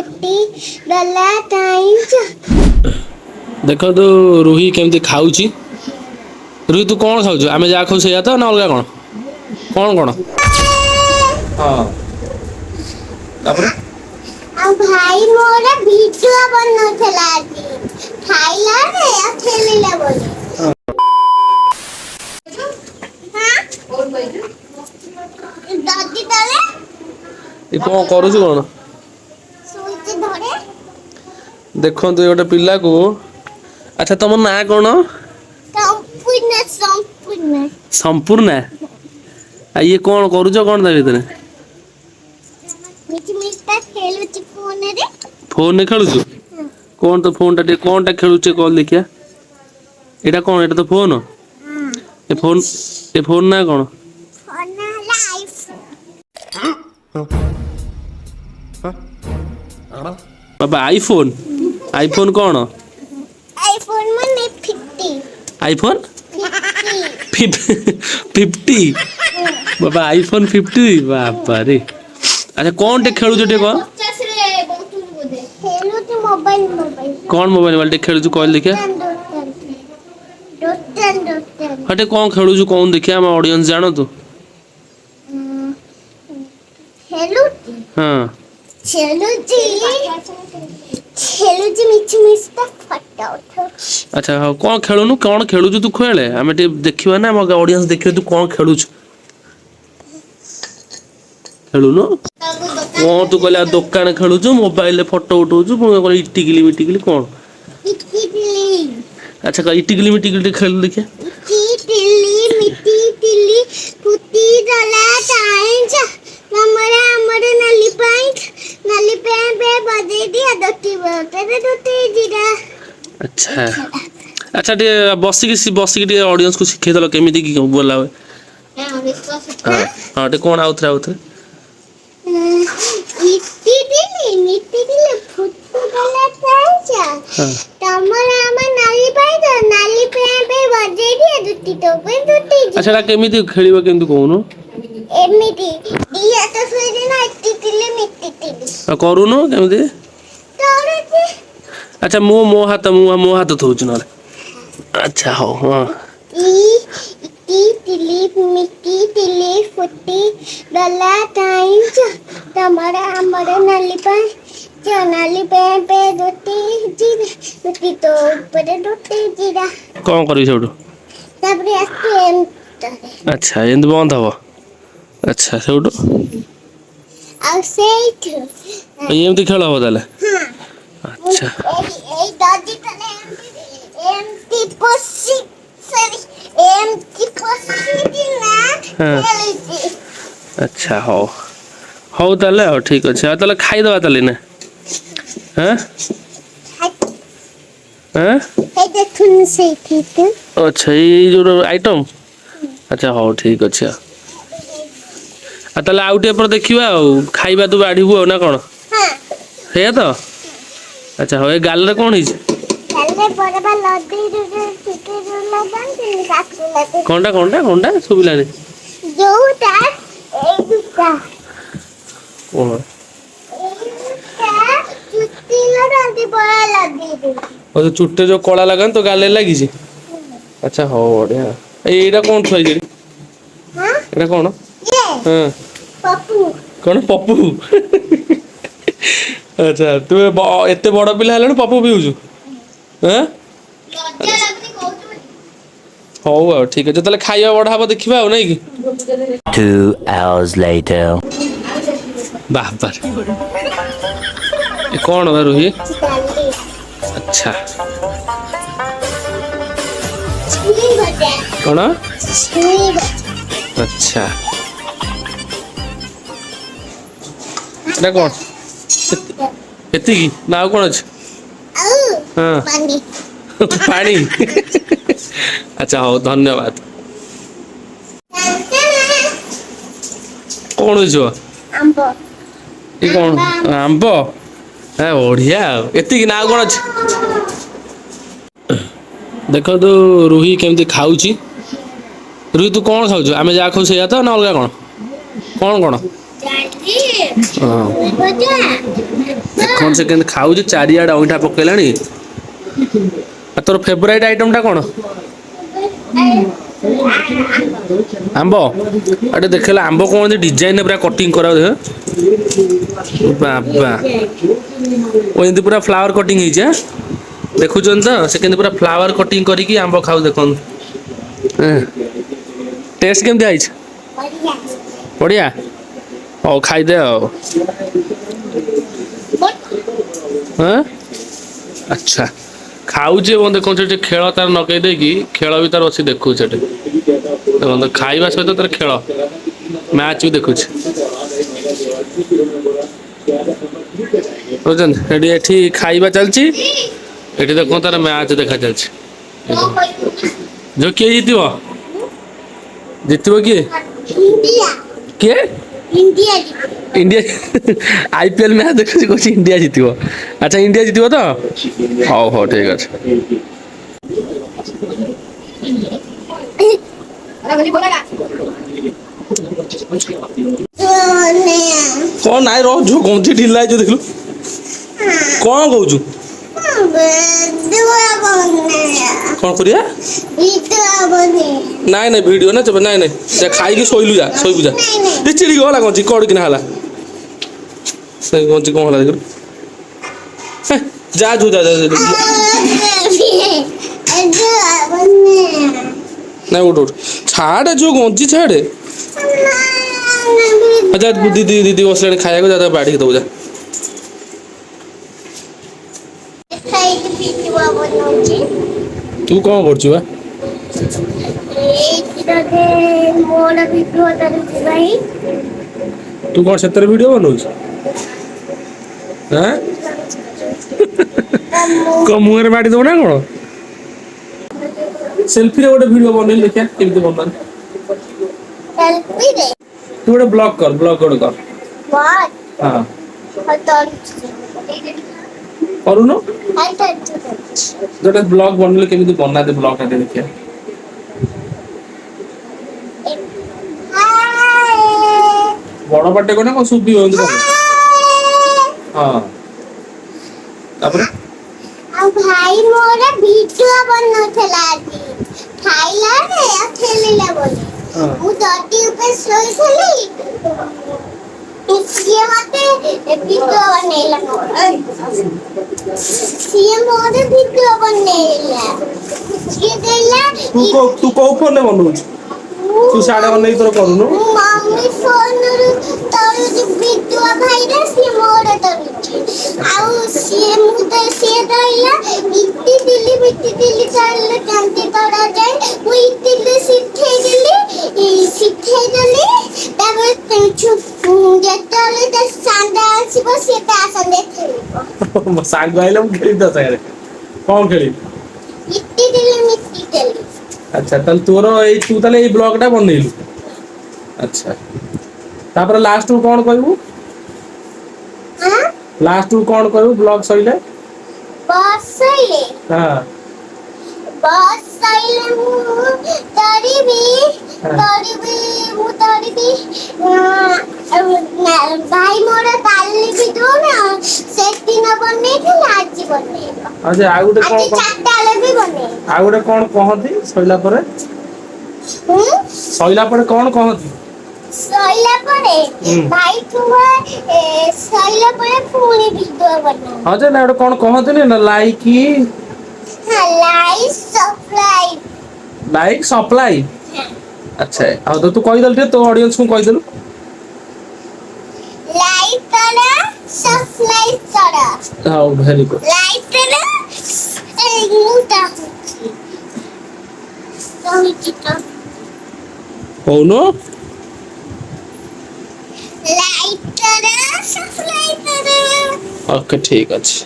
फुटी डला टाइम्स देखो तो रूही केमती खाऊची। रूही तू कौन खाऊ आम जहाँ खाऊ से तो ना अलग कौन कौन कौन हाँ तापर आ भाई मोर वीडियो बनौथला जी खाइला रे आ खेलिला बोले हां और बैठ दादी तले ये कौन करूछु कौन सोच धरे देखो तो गोटे पिला को अच्छा तुम ना कौन संपूर्ण संपूर्ण आ ये कौन करूछ कौन ता भीतर मिच मिस्टर खेलुची फोन रे फोन ने खेलुछु कौन तो फोन टा कौन टा खेलुचे कॉल देखिया एटा कौन एटा तो फोन ए फोन ना कौन फोन आईफोन बाबा आईफोन आईफोन कौन आईफोन माने 50 आईफोन 50 50 बाबा आईफोन 50 बाबा रे अच्छा कौन टे खेलु टे कौन 50 रे बहुत बोले खेलु तो मोबाइल कौन मोबाइल वाले खेलु कॉल देखिया डोटन हटे कौन खेलु कौन देखिया हम ऑडियंस जानो तो खेलु हां खेलुची मिच मिस्टर फटा उठो अच्छा हाँ कौन खेलुनु कौन खेलु तू खेले आम टे देखिबा ना हम ऑडियंस देखिबे तू कौन खेलु खेलुनु कौन तू कहले दुकान खेलुछु मोबाइल रे फोटो उठाउछु पुणी इटिकली मिटिकली कौन अच्छा का इटिकली मिटिकली खेल देखिए इटिकली मिटिकली फुटी डला टाइम्स हमरा हमरे नली पे बजे दिया दोती जीरा अच्छा अच्छा टे बसिक टे ऑडियंस को सिखे दल केमिति की बोला हुए हां हां टे कौन आउथरे इटिकली फुटी डला टाइम्स हमरा हम नली पे बजे दिया दोती अच्छा ला केमिति खेलिबो केमिति कहूनु एमिति दिया तो सुई ना इटिकली मिटिकली करूनु केमिति तोरे अच्छा मो हाथ थोच न अच्छा हो हां मिट्टी तिली फुटी डला टाइम्स तमरा हमरे नली पे दोती तो ऊपर दोती जीरा कौन करी सेठू तापरे अच्छा एंद बंद हबो अच्छा सेठू आ सेठ एमती खेल हबो ताले हां अच्छा ए दादी तले एमती पोसी सॉरी एमती पोसी ना अच्छा हो हो ताले हो ठीक अछि ताले खाइ दबा ताले ना हैं हैं ए देखुन से ठीक अच्छा ये जो आइटम अच्छा हो ठीक अछि आ ताले आउटे पर देखिबा खाइबा तू बाढ़ीबू ना कोन हां हे तो अच्छा हो ए गाल रे कोन हिज चले बड़बा लदी टिके लगान काटले कोनटा सुबिला रे जोटा ए दुटा ओ चुट्टी लगांती बड़ा लदी दे ओ चुट्टे जो कला लगान तो गाले लागी छी अच्छा हो बढ़िया एटा कोन थई जे हां एटा कोन ये हां पप्पू कौन पप्पू अच्छा तू एते बड़ पिला हेलण पप्पू पिउछु हैं हो आ ठीक है जतले खाइबा बढ़ाबो देखिबा हो नै कि 2 hours later बाबा ये कौन है रूही अच्छा कौन अच्छा एटा कौन एति की ना कौन अछि हां पानी पानी अच्छा हो धन्यवाद कौन जो आंबो ये कौन आंब है बढ़िया एति की ना कौन अछि देखो तो रूही केमती खाऊची रूही तू कौन खाऊ आम जहाँ खाऊ से तो ना अलग कौन कौन कौन दादी हाँ बुझा कौन से केंद्र खाऊ चारिआड अईठा पकेलानी तोर फेवराइट आइटम टा कौन आंब अटे देखला आंब कौन डिजाइन पूरा कटिंग करा देख बाबा ओ एंती पूरा फ्लावर कटिंग ही देखुचन तो से केंद्र पूरा फ्लावर कटिंग करिकी आंब खाऊ देखन टेस्ट केमती आइछ बढ़िया बढ़िया ओ खाइदे आओ हाँ अच्छा खाऊचे वो देखो से खेल तार नकई देकी खेल भी तार अच्छी देखु से देखो खाइबा सहित तार खेल मैच भी देखु बुझन एठी खाइबा चलची एठी देखो तार मैच देखा चलची जो किए जीतिबो जीतिबो किए इंडिया किए इंडिया इंडिया आईपीएल मैच देखुची कोची इंडिया जीतिबो अच्छा इंडिया जीतिबो तो हाउ हाउ ठीक আছে कौन नाइ रो जो गंजी ढिला है जो देखलु कौन कहूचु कौन करिया नाइ नाइ वीडियो ना चबे नाइ नाइ से खाई की सोइलु जा सोइबु जा ए चिड़ी गला गंजी कोड किना हला से गंजी कोन हला देखलु जा जो जा ना उठ उठ छाड़े जो गंजी छाड़े अच्छा दीदी दीदी बसले खाया को ज्यादा बाढ़ी दो जा तू कौन करछु बा तू कौन सेतर वीडियो बनौछ हैं को मुहर बाड़ी दो ना कोन सेल्फी रे गोटे वीडियो बनै लेख्या केमती बनना सेल्फी रे तू गोटे ब्लॉग कर व्हाट हां हटन करूनो हटन जोटे ब्लॉग बनले केमती बना दे ब्लॉग आते देखिया बड़ बाटे कोना को सुबी होंदी हां तापर आ भाई मोरा वीडियो बनौथला आजी खाइला रे आ खेलिला बोले मु जटी ऊपर सोइथली तू सिए मते वीडियो बनेला सिए मोरे वीडियो बनेला सिए देला तू को फोन ने बनौछ तू साडे बनै तोर करूनो मम्मी फोन रे तार वीडियो भाई रे सिए मोरे तरुची आउ सिए मु तो सिए दइला इत्ती दिल्ली चालले कांती तोड़ा जाए मु इत्ती शिखे देली तबे तू जेतले त सांडा आसीबो से त आसन देखिबो सांग आइला हम खेली दस यार कौन खेली इत्ती दिल्ली अच्छा तल तोर ए तू तले ए ब्लॉग टा बनैलु अच्छा तापर लास्ट को कौन कहबू हां लास्ट को कौन कहबू ब्लॉग सइले बस सइले हां बस सइले मु तरीबी मु तरीबी भाई मोरा काली भी दो ना से दिन बने थे आज बने अच्छा आ गुटे आज कौन चाटाले भी बने आ गुटे कौन कहती सइला परे सइला परे कौन कहती सइला परे भाई तुआ सइला परे पूरी वीडियो बना हां जे ना गुटे कौन कहती ना लाइक की हां लाइक सप्लाई अच्छा आ तो तू कहि दल तो ऑडियंस को कहि दल लाइक करा सब्सक्राइब करा हां वेरी गुड लाइक करा मुटा हो नो लाइक करा सब्सक्राइब करा ओके ठीक अछि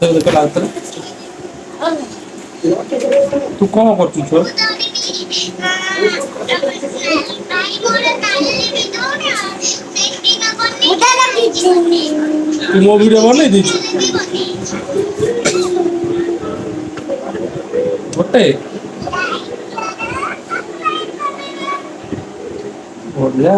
तो देखो लातर तू कौन करछु छो तू मो वीडियो बनै दी गोटे बढ़िया